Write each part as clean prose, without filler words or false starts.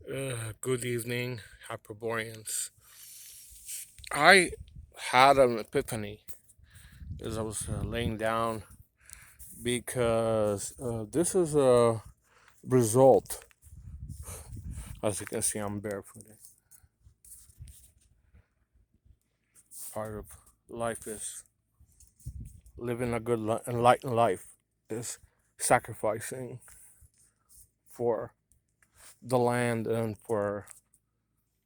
Good evening, Hyperboreans. I had an epiphany as I was laying down because this is a result. As you can see, I'm barefooted. Part of life is living a good, enlightened life, is sacrificing for the land and for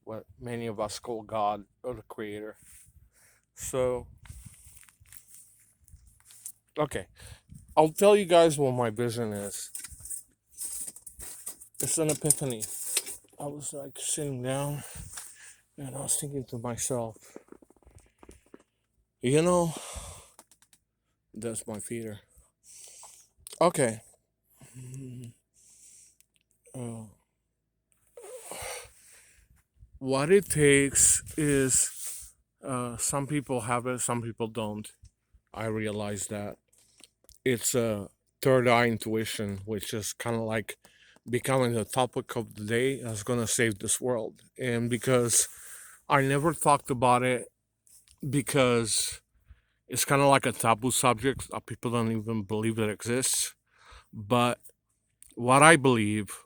what many of us call God or the Creator. So, okay, I'll tell you guys what my vision is. It's an epiphany. I was like sitting down and I was thinking to myself, you know, that's my feeder. Okay. Uh, what it takes is some people have it, some people don't. I realize that. It's a third eye intuition, which is kind of like becoming the topic of the day that's going to save this world. And because I never talked about it, because it's kind of like a taboo subject. People don't even believe it exists. But what I believe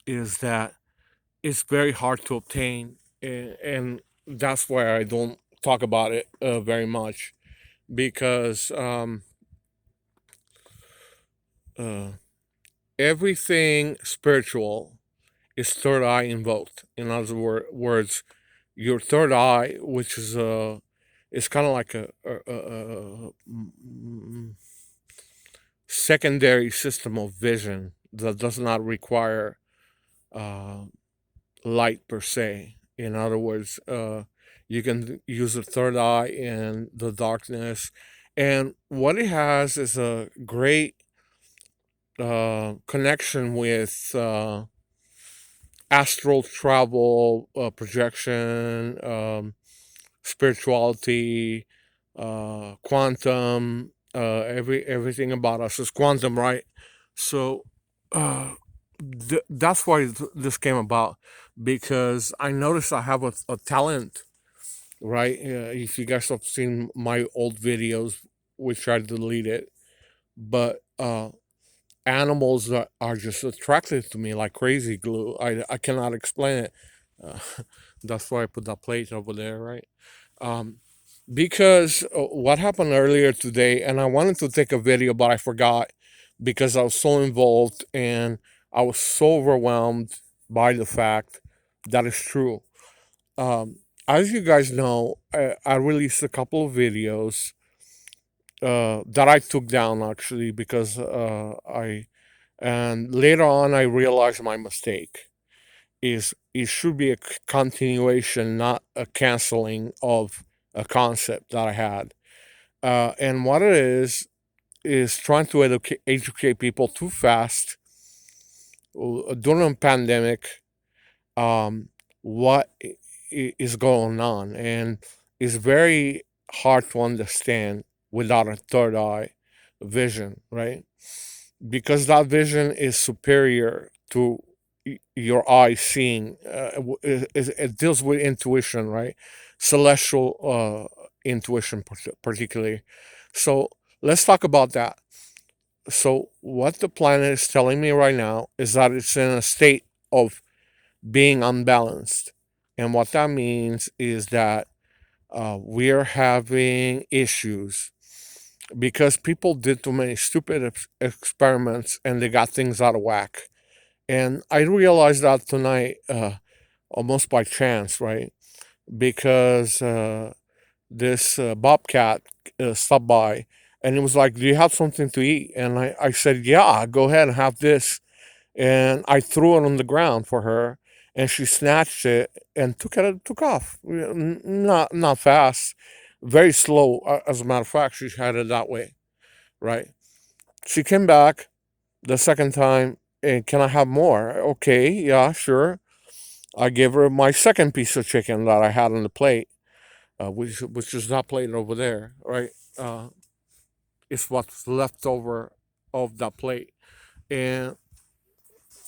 is that it's very hard to obtain, and that's why I don't talk about it very much because uh, everything spiritual is third eye invoked. In other words, your third eye, which is it's kind of like a secondary system of vision that does not require uh, light per se. In other words, you can use the third eye in the darkness. And what it has is a great connection with astral travel, projection, spirituality, quantum. Everything about us is quantum, right? So uh, that's why this came about because I noticed I have a talent, right? If you guys have seen my old videos, which I deleted, but animals are just attracted to me like crazy glue. I cannot explain it. Uh, that's why I put that plate over there, right? Um, because what happened earlier today, and I wanted to take a video, but I forgot because I was so involved and I was so overwhelmed by the fact that it's true. Um, as you guys know, I released a couple of videos that I took down actually because and later on I realized my mistake is it should be a continuation, not a canceling of a concept that I had. And what it is trying to educate people too fast during a pandemic. Um, what is going on, and it's very hard to understand without a third eye vision, right? Because that vision is superior to your eye seeing. It deals with intuition, right? Celestial intuition, particularly. So let's talk about that. So what the planet is telling me right now is that it's in a state of being unbalanced, and what that means is that we're having issues because people did too many stupid experiments and they got things out of whack. And I realized that tonight, almost by chance, right? Because this bobcat stopped by and it was like, "Do you have something to eat?" And I said, "Yeah, go ahead and have this." And I threw it on the ground for her, and she snatched it and took off. Not fast, very slow. As a matter of fact, she had it that way, right? She came back the second time, and can I have more? Okay, yeah, sure. I gave her my second piece of chicken that I had on the plate, which is that plate over there, right? Uh, it's what's left over of that plate, and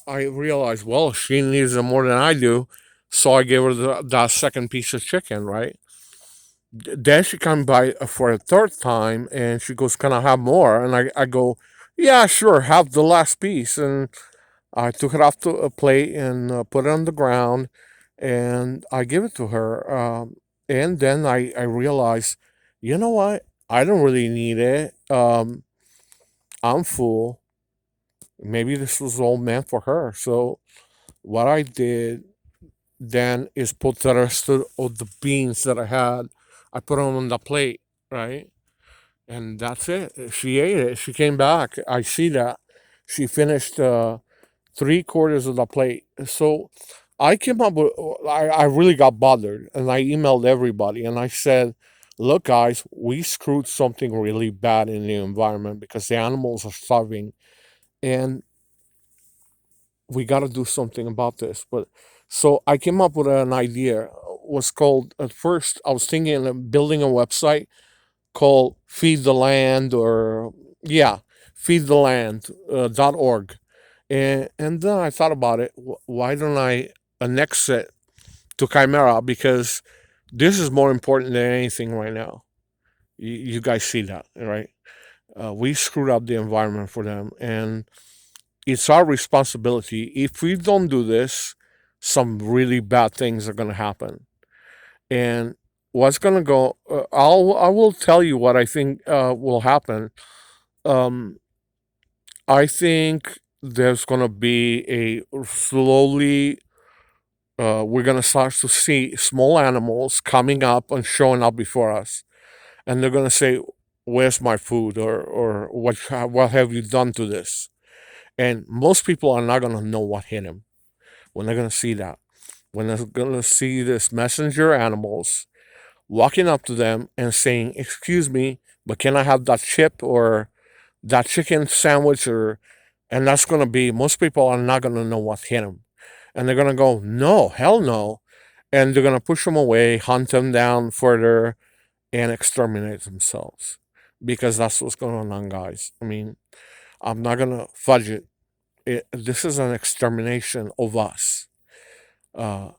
I realized, well, she needs it more than I do, so I gave her that second piece of chicken, right? Then she come by for a third time, and she goes, "Can I have more?" And I go, "Yeah, sure, have the last piece." And I took it off the plate and put it on the ground, and I give it to her. And then I realized, you know what? I don't really need it. I'm full. Maybe this was all meant for her. So what I did then is put the rest of the beans that I had. I put them on the plate, right? And that's it. She ate it. She came back. I see that. She finished three-quarters of the plate. So I came up with, I really got bothered, and I emailed everybody and I said, look, guys, we screwed something really bad in the environment because the animals are starving, and we got to do something about this. But so I came up with an idea. Was called, at first I was thinking of building a website called Feed the Land, or yeah, feedtheland .org. And then I thought about it. Why don't I annex it to Chimera? Because this is more important than anything right now. You guys see that, right? We screwed up the environment for them, and it's our responsibility. If we don't do this, some really bad things are going to happen. And what's going to go? I will tell you what I think will happen. Um, I think there's going to be a slowly. We're going to start to see small animals coming up and showing up before us, and they're going to say, "Where's my food?" or "What have you done to this?" And most people are not going to know what hit them when they're going to see that. When they're going to see this messenger animals walking up to them and saying, "Excuse me, but can I have that chip or that chicken sandwich?" Or, and that's going to be, most people are not going to know what hit them. And they're going to go, "No, hell no." And they're going to push them away, hunt them down further, and exterminate themselves. Because that's what's going on, guys. I mean, I'm not going to fudge it. This is an extermination of us. And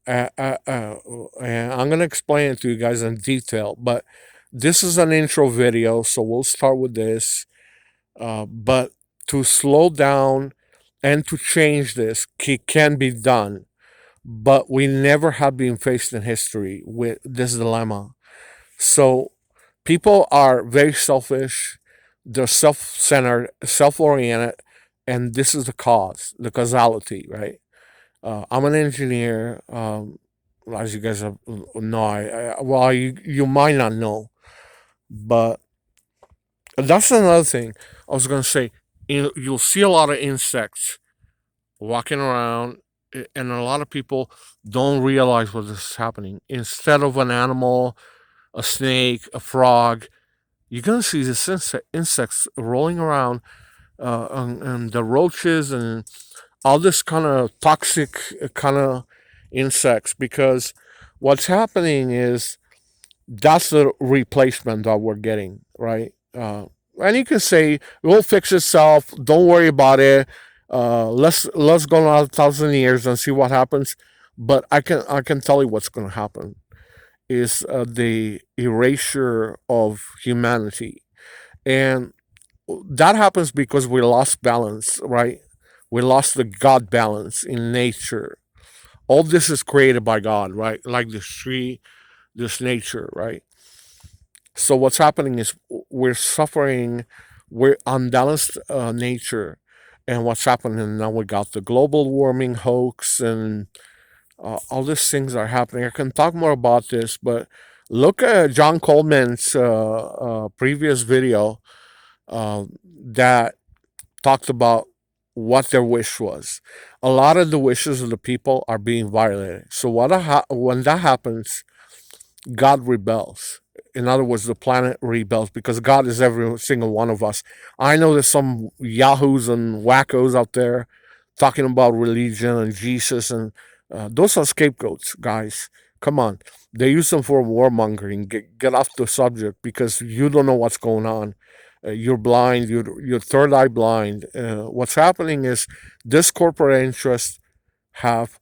I'm going to explain it to you guys in detail, but this is an intro video, so we'll start with this. But to slow down and to change this can be done, but we never have been faced in history with this dilemma. So people are very selfish, they're self-centered, self-oriented, and this is the cause, the causality, right? I'm an engineer. As you guys know, well, you might not know, but that's another thing I was gonna say. You'll see a lot of insects walking around, and a lot of people don't realize what is happening. Instead of an animal, a snake, a frog, you're gonna see these insects rolling around, and the roaches and all this kind of toxic kind of insects, because what's happening is that's the replacement that we're getting, right? And you can say it will fix itself, don't worry about it, let's go another 1,000 years and see what happens. But I can tell you what's going to happen is the erasure of humanity. And that happens because we lost balance, right? We lost the God balance in nature. All this is created by God, right? Like this tree, this nature, right? So what's happening is we're suffering, we're unbalanced nature, and what's happening now? We got the global warming hoax, and all these things are happening. I can talk more about this, but look at John Coleman's previous video that talked about what their wish was. A lot of the wishes of the people are being violated. So when that happens, God rebels. In other words, the planet rebels because God is every single one of us. I know there's some yahoos and wackos out there talking about religion and Jesus, and those are scapegoats, guys. Come on. They use them for warmongering. Get off the subject because you don't know what's going on. you're blind, you're third eye blind. What's happening is this corporate interests have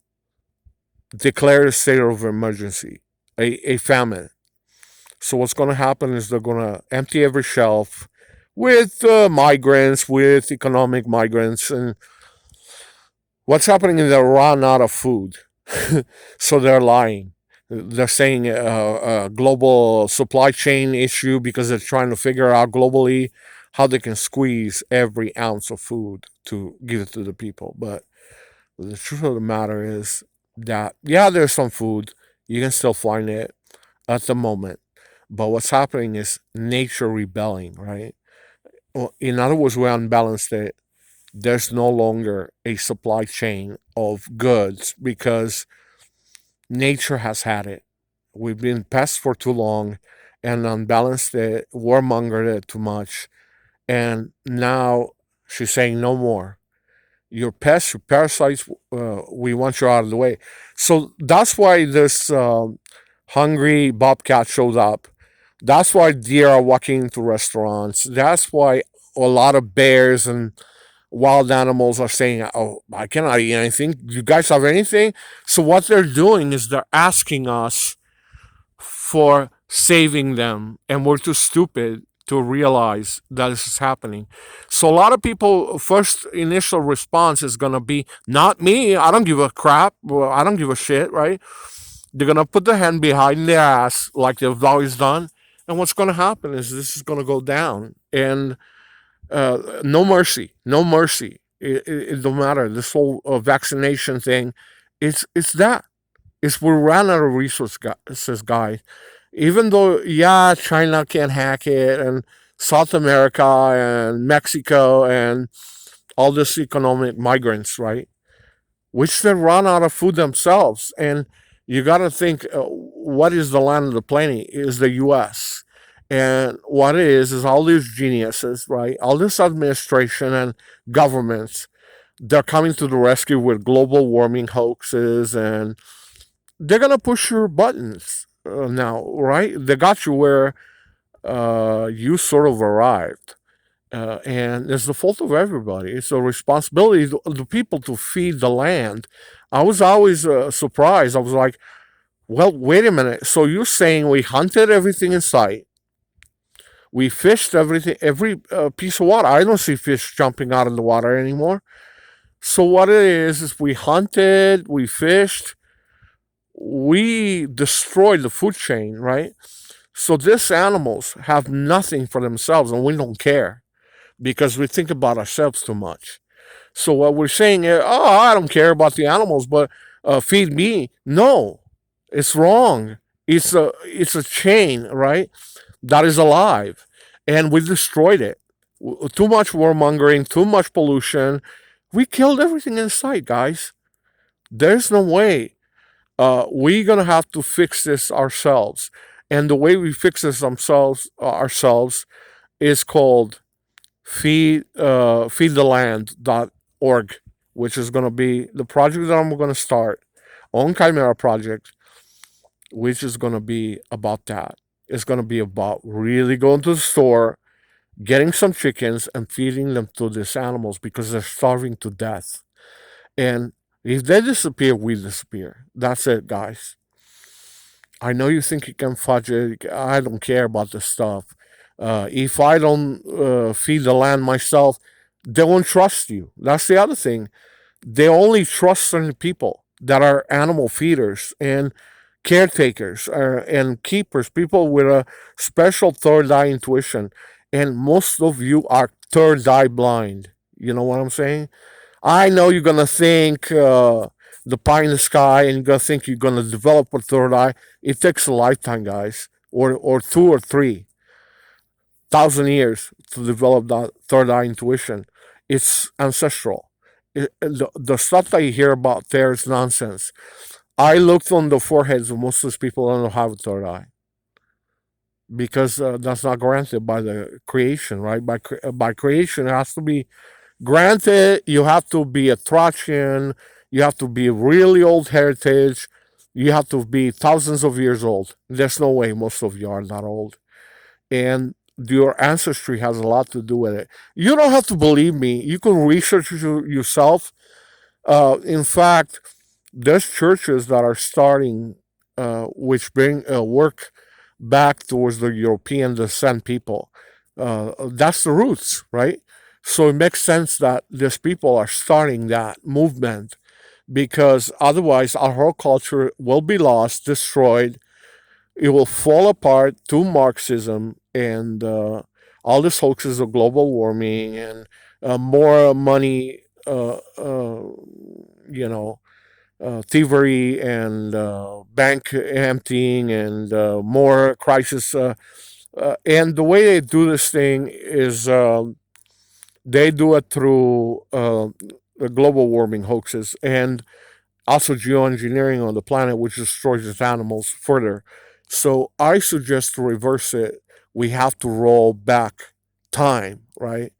declared a state of emergency, a famine. So what's going to happen is they're going to empty every shelf with migrants, with economic migrants, and what's happening is they're run out of food. So they're lying. They're saying a global supply chain issue because they're trying to figure out globally how they can squeeze every ounce of food to give it to the people. But the truth of the matter is that, yeah, there's some food. You can still find it at the moment. But what's happening is nature rebelling, right? Well, in other words, we unbalanced it. There's no longer a supply chain of goods because nature has had it. We've been pests for too long and unbalanced it, warmongered it too much. And now she's saying no more. Your pests, your parasites, we want you out of the way. So that's why this hungry bobcat shows up. That's why deer are walking into restaurants. That's why a lot of bears and wild animals are saying, "Oh, I cannot eat anything. Do you guys have anything?" So what they're doing is they're asking us for saving them, and we're too stupid to realize that this is happening. So a lot of people first initial response is going to be, not me, I don't give a crap, well, I don't give a shit, right? They're going to put their hand behind their ass like they've always done, and what's going to happen is this is going to go down, and no mercy, no mercy. It don't matter. This whole vaccination thing, it's that. It's we ran out of resources, guys. Even though, yeah, China can hack it, and South America and Mexico and all this economic migrants, right? Which they run out of food themselves. And you got to think, what is the land of the plenty? Is the U.S. And what it is all these geniuses, right? All this administration and governments, they're coming to the rescue with global warming hoaxes, and they're gonna push your buttons now, right? They got you where you sort of arrived. And it's the fault of everybody. It's the responsibility of the people to feed the land. I was always surprised. I was like, well, wait a minute. So you're saying we hunted everything in sight, we fished everything, every piece of water. I don't see fish jumping out of the water anymore. So what it is we hunted, we fished, we destroyed the food chain, right? So these animals have nothing for themselves, and we don't care because we think about ourselves too much. So what we're saying is, oh, I don't care about the animals, but feed me. No, it's wrong. It's a chain, right? That is alive, and we destroyed it. Too much warmongering, too much pollution. We killed everything in sight, guys. There's no way. We're gonna have to fix this ourselves, and the way we fix this ourselves is called feedtheland.org, which is going to be the project that I'm going to start on Chimera Project, which is going to be about that. It's going to be about really going to the store, getting some chickens, and feeding them to these animals because they're starving to death. And if they disappear, we disappear. That's it, guys. I know you think you can fudge it. I don't care about this stuff. If I don't feed the land myself, they won't trust you. That's the other thing. They only trust certain people that are animal feeders and caretakers and keepers, people with a special third eye intuition. And most of you are third eye blind. You know what I'm saying? I know you're gonna think the pie in the sky, and you're gonna think you're gonna develop a third eye. It takes a lifetime, guys, or 2 or 3 thousand years to develop that third eye intuition. It's ancestral. The stuff that you hear about there is nonsense. I looked on the foreheads of most of these people that don't have a third eye because that's not granted by the creation, right? By creation, it has to be granted. You have to be a Thracian. You have to be really old heritage. You have to be thousands of years old. There's no way most of you are that old. And your ancestry has a lot to do with it. You don't have to believe me. You can research it yourself. In fact, there's churches that are starting, which bring work back towards the European descent people. That's the roots, right? So it makes sense that these people are starting that movement, because otherwise our whole culture will be lost, destroyed. It will fall apart to Marxism and all these hoaxes of global warming and more money, you know, thievery and bank emptying and more crisis. And the way they do this thing is they do it through the global warming hoaxes and also geoengineering on the planet, which destroys its animals further. So I suggest to reverse it. We have to roll back time, right?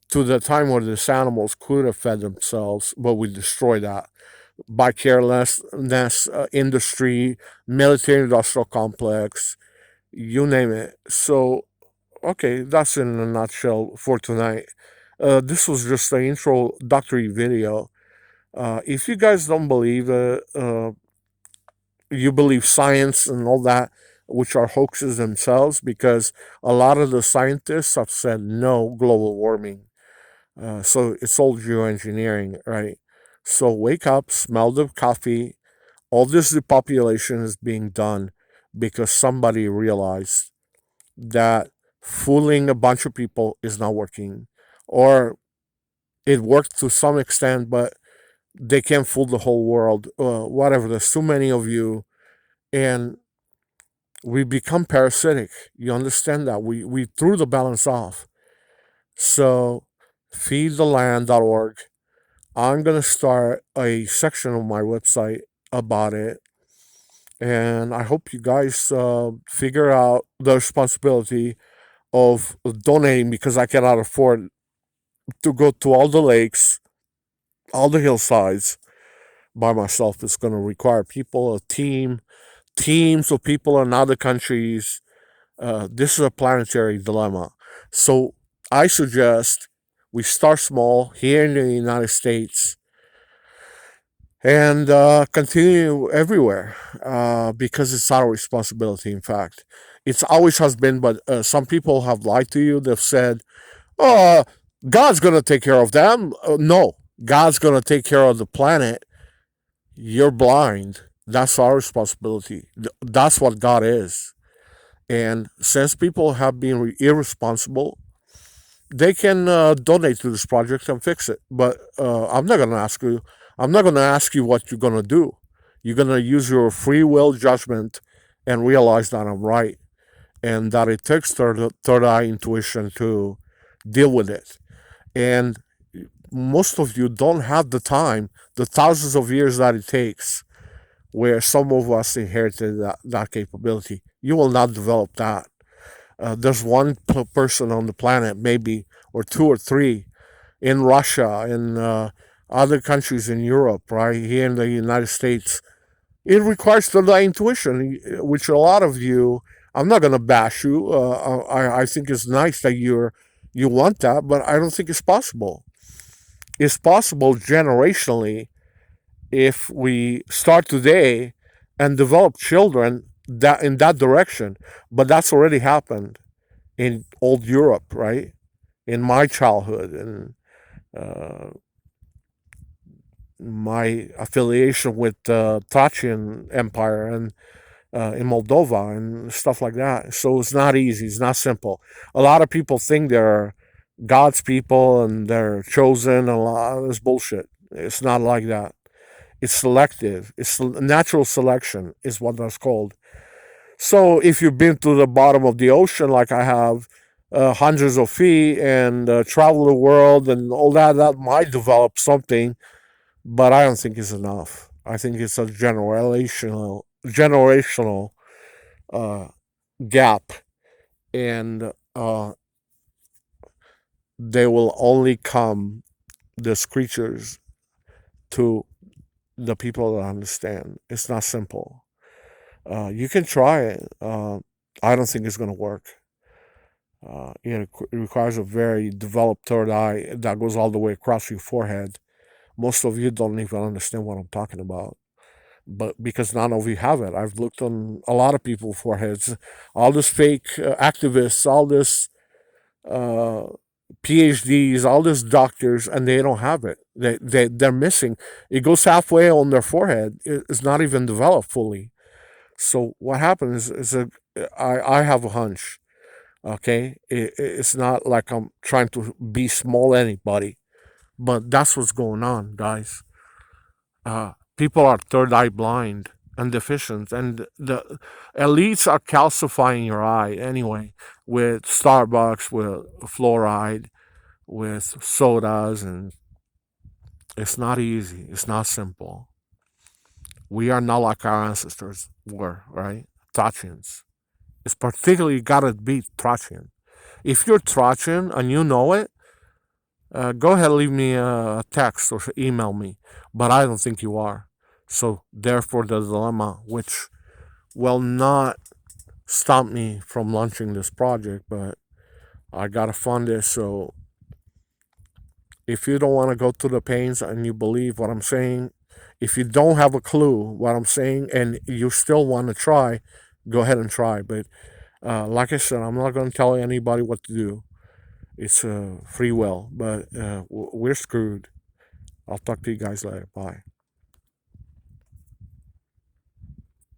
To the time where these animals could have fed themselves, but we destroy that by carelessness, industry, military industrial complex, you name it. So, okay, that's in a nutshell for tonight. This was just the introductory video. If you guys don't believe it, you believe science and all that, which are hoaxes themselves, because a lot of the scientists have said no global warming. So it's all geoengineering, right? So wake up, smell the coffee. All this depopulation is being done because somebody realized that fooling a bunch of people is not working, or it worked to some extent, but they can't fool the whole world. Whatever. There's too many of you, and we become parasitic. You understand that we threw the balance off. So feedtheland.org. I'm gonna start a section on my website about it, and I hope you guys figure out the responsibility of donating, because I cannot afford to go to all the lakes, all the hillsides by myself. It's going to require people, a team, teams of people in other countries. This is a planetary dilemma. So I suggest we start small here in the United States and continue everywhere, because it's our responsibility. In fact, it's always has been, but some people have lied to you. They've said, "Oh, God's gonna take care of them." No, God's gonna take care of the planet. You're blind. That's our responsibility. That's what God is. And since people have been irresponsible, they can donate to this project and fix it. But I'm not gonna ask you. I'm not gonna ask you what you're gonna do. You're gonna use your free will judgment and realize that I'm right, and that it takes third eye intuition to deal with it. And most of you don't have the time, the thousands of years that it takes, where some of us inherited that capability. You will not develop that. There's one person on the planet, maybe, or two or three, in Russia, in other countries in Europe, right here in the United States. It requires the intuition, which a lot of you. I'm not gonna bash you. I think it's nice that you want that, but I don't think it's possible. It's possible generationally if we start today and develop children that in that direction. But that's already happened in old Europe, right? In my childhood and uh, my affiliation with the Thracian Empire and in Moldova and stuff like that. So it's not easy. It's not simple. A lot of people think they're God's people and they're chosen. A lot of this bullshit. It's not like that. It's selective. It's natural selection is what that's called. So if you've been to the bottom of the ocean like I have, hundreds of feet, and travel the world and all that, that might develop something, but I don't think it's enough. I think it's a generational uh, gap, and they will only come, these creatures, to the people that understand. It's not simple. You can try it. I don't think it's going to work. It requires a very developed third eye that goes all the way across your forehead. Most of you don't even understand what I'm talking about, but because none of you have it. I've looked on a lot of people's foreheads, all this fake activists, all this uh, PhDs, all these doctors, and they don't have it. They're missing. It goes halfway on their forehead. It's not even developed fully. So what happens is I have a hunch. Okay, it's not like I'm trying to be small anybody, but that's what's going on, guys. People are third eye blind and deficient, and the elites are calcifying your eye anyway with Starbucks, with fluoride, with sodas, and it's not easy. It's not simple. We are not like our ancestors were, right? Thracians. It's particularly gotta be Thracian. If you're Thracian and you know it, go ahead and leave me a text or email me. But I don't think you are. So therefore, the dilemma, which will not stop me from launching this project, but I gotta fund it. So if you don't want to go through the pains and you believe what I'm saying, if you don't have a clue what I'm saying and you still want to try, go ahead and try. But like I said, I'm not going to tell anybody what to do. It's free will, but we're screwed. I'll talk to you guys later. Bye.